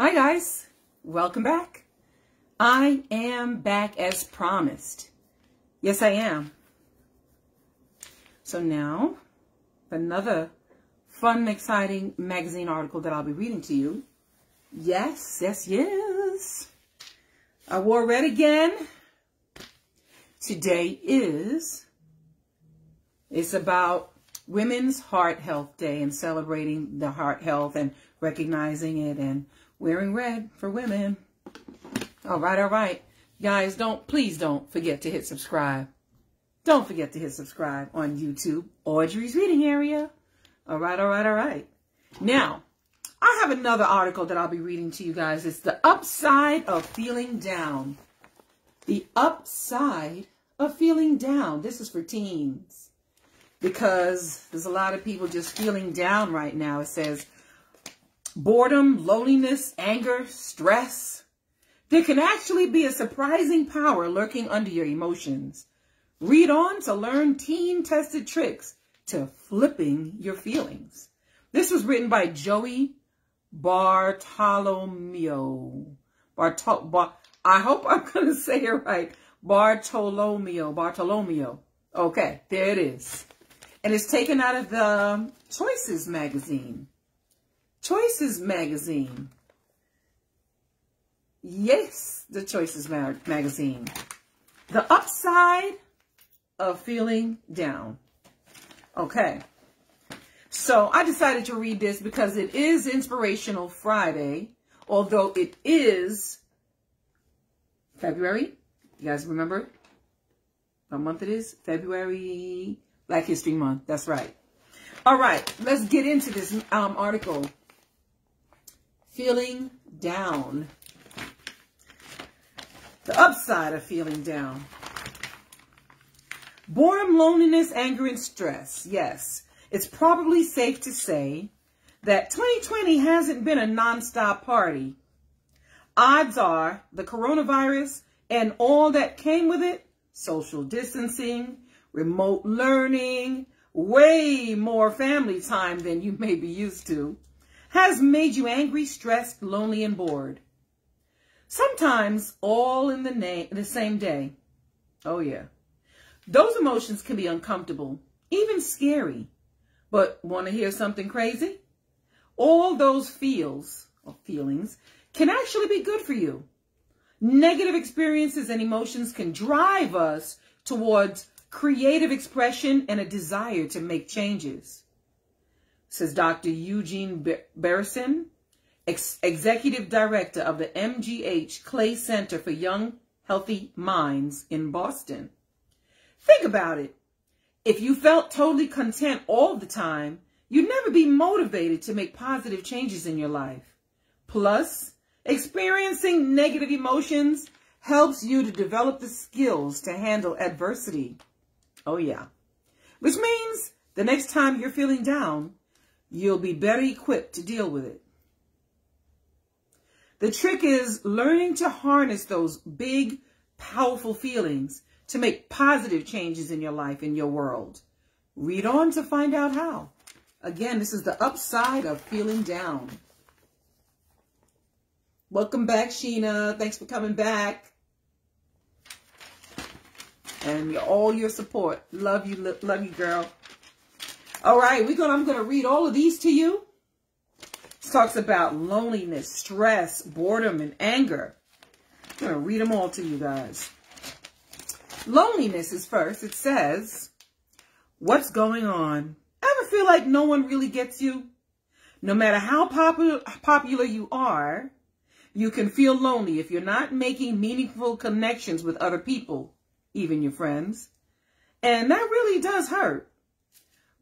Hi guys, welcome back. I am back as promised. Yes, I am. So now, another fun, exciting magazine article that I'll be reading to you. Yes. I wore red again. Today it's about Women's Heart Health Day and celebrating the heart health and recognizing it and wearing red for women. All right. Guys, please don't forget to hit subscribe. Don't forget to hit subscribe on YouTube, Audrey's Reading Area. All right. Now, I have another article that I'll be reading to you guys. It's the upside of feeling down. The upside of feeling down. This is for teens because there's a lot of people just feeling down right now. It says boredom, loneliness, anger, stress. There can actually be a surprising power lurking under your emotions. Read on to learn teen-tested tricks to flipping your feelings. This was written by Joey Bartolomeo. I hope I'm going to say it right. Bartolomeo. Okay, there it is. And it's taken out of the Choices magazine. Yes, the Choices magazine. The upside of feeling down. Okay. So I decided to read this because it is Inspirational Friday, although it is February. You guys remember what month it is? February, Black History Month. That's right. All right, let's get into this article. Feeling down. The upside of feeling down. Boredom, loneliness, anger, and stress. Yes, it's probably safe to say that 2020 hasn't been a nonstop party. Odds are the coronavirus and all that came with it, social distancing, remote learning, way more family time than you may be used to, has made you angry, stressed, lonely, and bored. Sometimes all in the same day. Oh yeah. Those emotions can be uncomfortable, even scary. But want to hear something crazy? All those feelings can actually be good for you. Negative experiences and emotions can drive us towards creative expression and a desire to make changes. Says Dr. Eugene Barrison, Executive Director of the MGH Clay Center for Young Healthy Minds in Boston. Think about it. If you felt totally content all the time, you'd never be motivated to make positive changes in your life. Plus, experiencing negative emotions helps you to develop the skills to handle adversity. Oh yeah. Which means the next time you're feeling down, you'll be better equipped to deal with it. The trick is learning to harness those big, powerful feelings to make positive changes in your life, in your world. Read on to find out how. Again, this is the upside of feeling down. Welcome back, Sheena. Thanks for coming back. And all your support. Love you, girl. All right, I'm going to read all of these to you. It talks about loneliness, stress, boredom, and anger. I'm going to read them all to you guys. Loneliness is first. It says, what's going on? Ever feel like no one really gets you? No matter how popular you are, you can feel lonely if you're not making meaningful connections with other people, even your friends. And that really does hurt.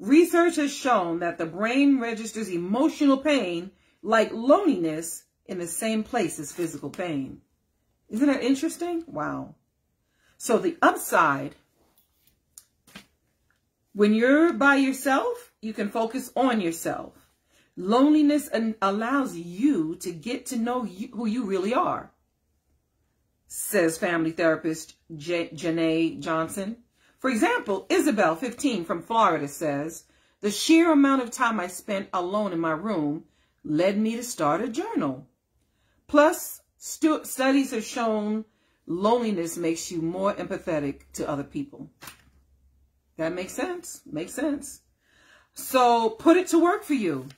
Research has shown that the brain registers emotional pain like loneliness in the same place as physical pain. Isn't that interesting? Wow. So the upside, when you're by yourself, you can focus on yourself. Loneliness allows you to get to know who you really are, says family therapist Janae Johnson. For example, Isabel, 15, from Florida, says, the sheer amount of time I spent alone in my room led me to start a journal. Plus, studies have shown loneliness makes you more empathetic to other people. That makes sense. Makes sense. So put it to work for you.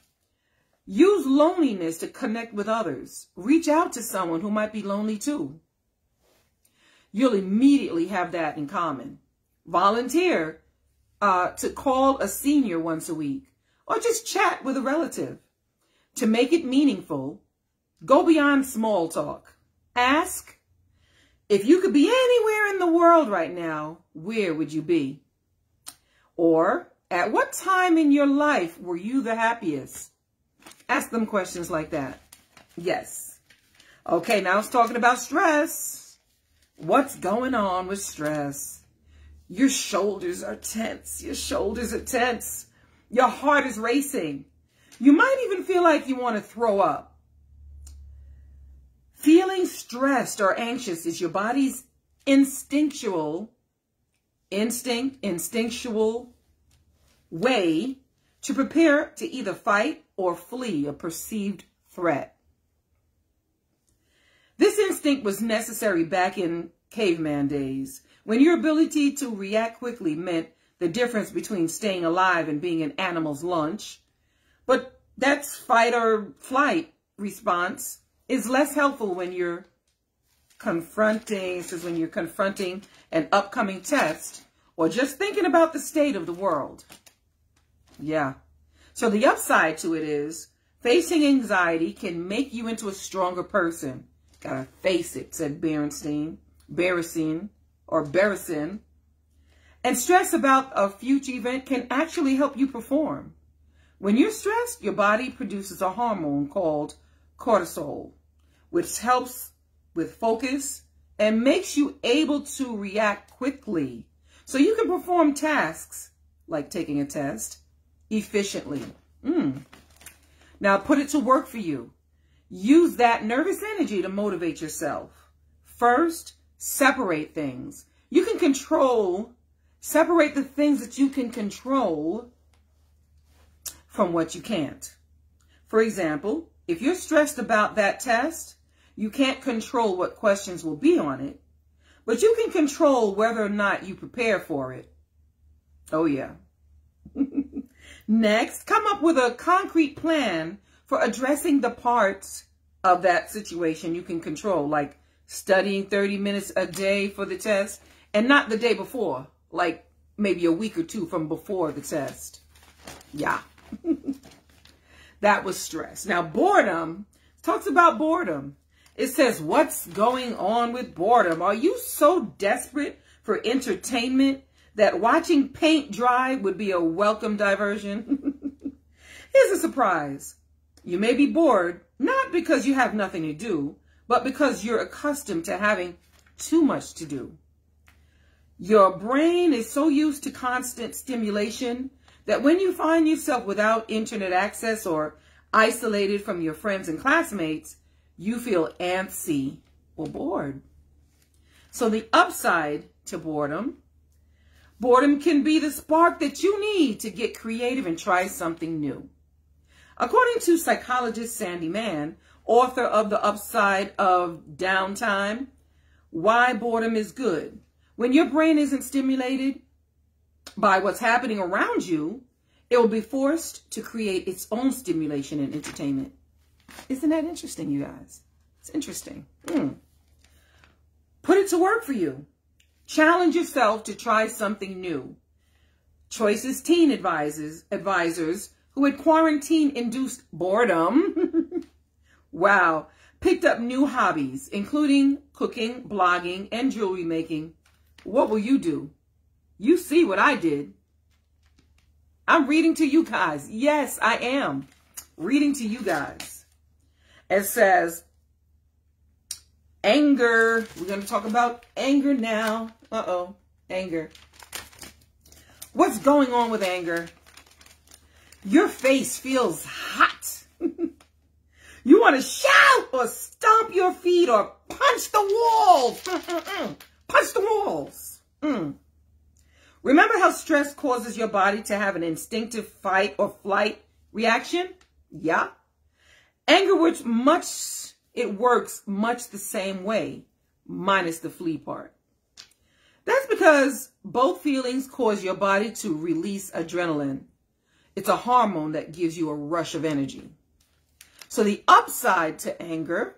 Use loneliness to connect with others. Reach out to someone who might be lonely too. You'll immediately have that in common. Volunteer to call a senior once a week, or just chat with a relative. To make it meaningful, go beyond small talk. Ask, if you could be anywhere in the world right now, where would you be? Or, at what time in your life were you the happiest? Ask them questions like that. Yes. Okay, now it's talking about stress. What's going on with stress? Your shoulders are tense. Your shoulders are tense. Your heart is racing. You might even feel like you want to throw up. Feeling stressed or anxious is your body's instinctual way to prepare to either fight or flee a perceived threat. This instinct was necessary back in caveman days, when your ability to react quickly meant the difference between staying alive and being an animal's lunch. But that's fight or flight response is less helpful when you're confronting, an upcoming test or just thinking about the state of the world. Yeah. So the upside to it is facing anxiety can make you into a stronger person. Gotta face it, said Berenstain. And stress about a future event can actually help you perform. When you're stressed, your body produces a hormone called cortisol, which helps with focus and makes you able to react quickly so you can perform tasks like taking a test efficiently. Now put it to work for you. Use that nervous energy to motivate yourself. First, separate things. You can separate the things that you can control from what you can't. For example, if you're stressed about that test, you can't control what questions will be on it, but you can control whether or not you prepare for it. Oh yeah. Next, come up with a concrete plan for addressing the parts of that situation you can control, like studying 30 minutes a day for the test, and not the day before, like maybe a week or two from before the test. Yeah. That was stress. Now, boredom talks about boredom. It says, what's going on with boredom? Are you so desperate for entertainment that watching paint dry would be a welcome diversion? Here's a surprise. You may be bored, not because you have nothing to do, but because you're accustomed to having too much to do. Your brain is so used to constant stimulation that when you find yourself without internet access or isolated from your friends and classmates, you feel antsy or bored. So the upside to boredom can be the spark that you need to get creative and try something new. According to psychologist Sandy Mann, author of The Upside of Downtime, Why Boredom is Good. When your brain isn't stimulated by what's happening around you, it will be forced to create its own stimulation and entertainment. Isn't that interesting, you guys? It's interesting. Put it to work for you. Challenge yourself to try something new. Choices teen advisors who had quarantine-induced boredom, wow, picked up new hobbies, including cooking, blogging, and jewelry making. What will you do? You see what I did. I'm reading to you guys. Yes, I am reading to you guys. It says, anger. We're going to talk about anger now. Anger. What's going on with anger? Your face feels hot. You want to shout or stomp your feet or punch the walls. Punch the walls. Remember how stress causes your body to have an instinctive fight or flight reaction? Yeah. Anger works much it works much the same way, minus the flee part. That's because both feelings cause your body to release adrenaline. It's a hormone that gives you a rush of energy. So the upside to anger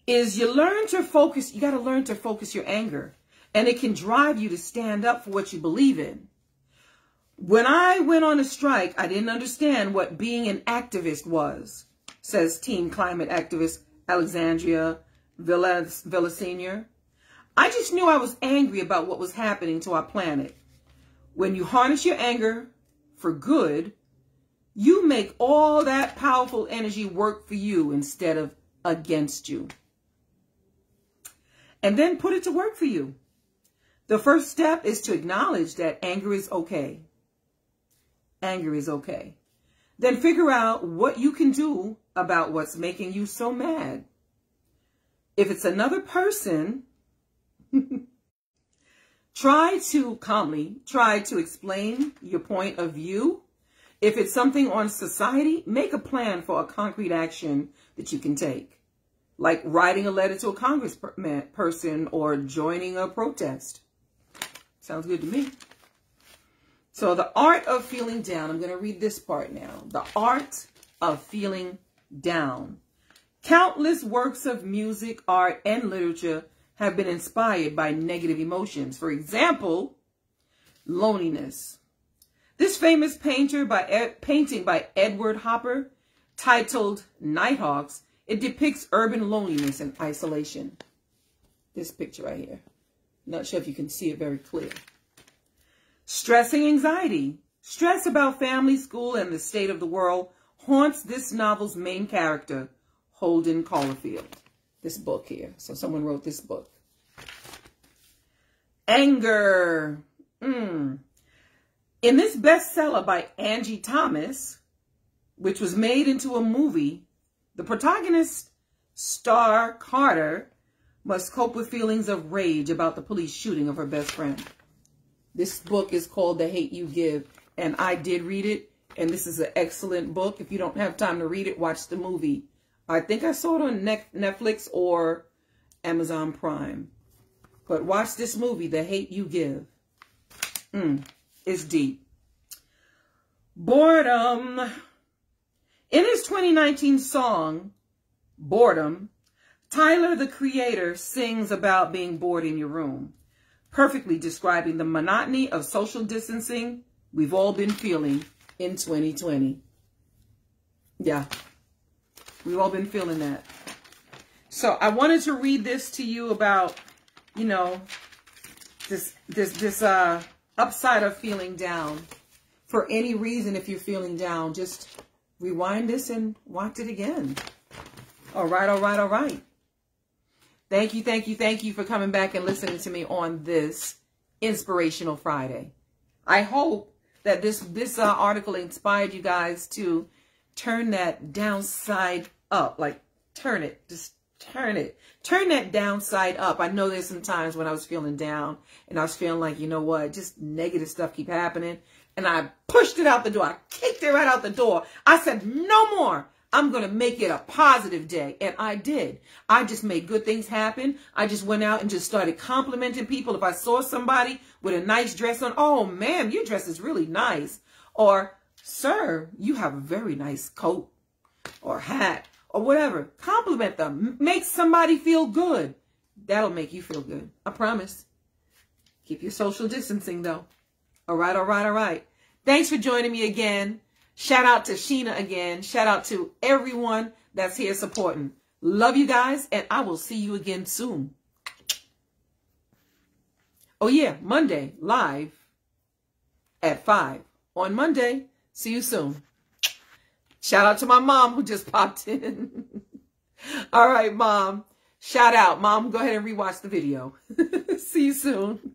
is you learn to focus. You got to learn to focus your anger, and it can drive you to stand up for what you believe in. When I went on a strike, I didn't understand what being an activist was, says teen climate activist Alexandria Villa Sr. I just knew I was angry about what was happening to our planet. When you harness your anger for good, you make all that powerful energy work for you instead of against you. And then put it to work for you. The first step is to acknowledge that anger is okay. Anger is okay. Then figure out what you can do about what's making you so mad. If it's another person, try to explain your point of view. If it's something on society, make a plan for a concrete action that you can take, like writing a letter to a congressperson or joining a protest. Sounds good to me. So the art of feeling down. I'm going to read this part now. The art of feeling down. Countless works of music, art, and literature have been inspired by negative emotions. For example, loneliness. This famous painting by Edward Hopper, titled Nighthawks, it depicts urban loneliness and isolation. This picture right here. Not sure if you can see it very clear. Stress and anxiety. Stress about family, school, and the state of the world haunts this novel's main character, Holden Caulfield. This book here. So someone wrote this book. Anger. In this bestseller by Angie Thomas, which was made into a movie, the protagonist, Star Carter, must cope with feelings of rage about the police shooting of her best friend. This book is called The Hate You Give, and I did read it, and this is an excellent book. If you don't have time to read it, watch the movie. I think I saw it on Netflix or Amazon Prime. But watch this movie, The Hate You Give. It's deep. Boredom. In his 2019 song, Boredom, Tyler, the Creator, sings about being bored in your room, perfectly describing the monotony of social distancing we've all been feeling in 2020. Yeah, we've all been feeling that. So I wanted to read this to you about, you know, this upside of feeling down. For any reason, if you're feeling down, just rewind this and watch it again. All right, all right, all right. Thank you for coming back and listening to me on this Inspirational Friday. I hope that this article inspired you guys to turn that downside up. Like, turn it. Just turn it. Turn that downside up. I know there's some times when I was feeling down and I was feeling like, you know what, just negative stuff keep happening. And I pushed it out the door. I kicked it right out the door. I said, no more. I'm going to make it a positive day. And I did. I just made good things happen. I just went out and just started complimenting people. If I saw somebody with a nice dress on, oh, ma'am, your dress is really nice. Or, sir, you have a very nice coat or hat or whatever. Compliment them. Make somebody feel good. That'll make you feel good. I promise. Keep your social distancing, though. All right, all right, all right. Thanks for joining me again. Shout out to Sheena again. Shout out to everyone that's here supporting. Love you guys, and I will see you again soon. Oh, yeah, Monday, live at 5. On Monday, see you soon. Shout out to my mom who just popped in. All right, Mom. Shout out. Mom, go ahead and rewatch the video. See you soon.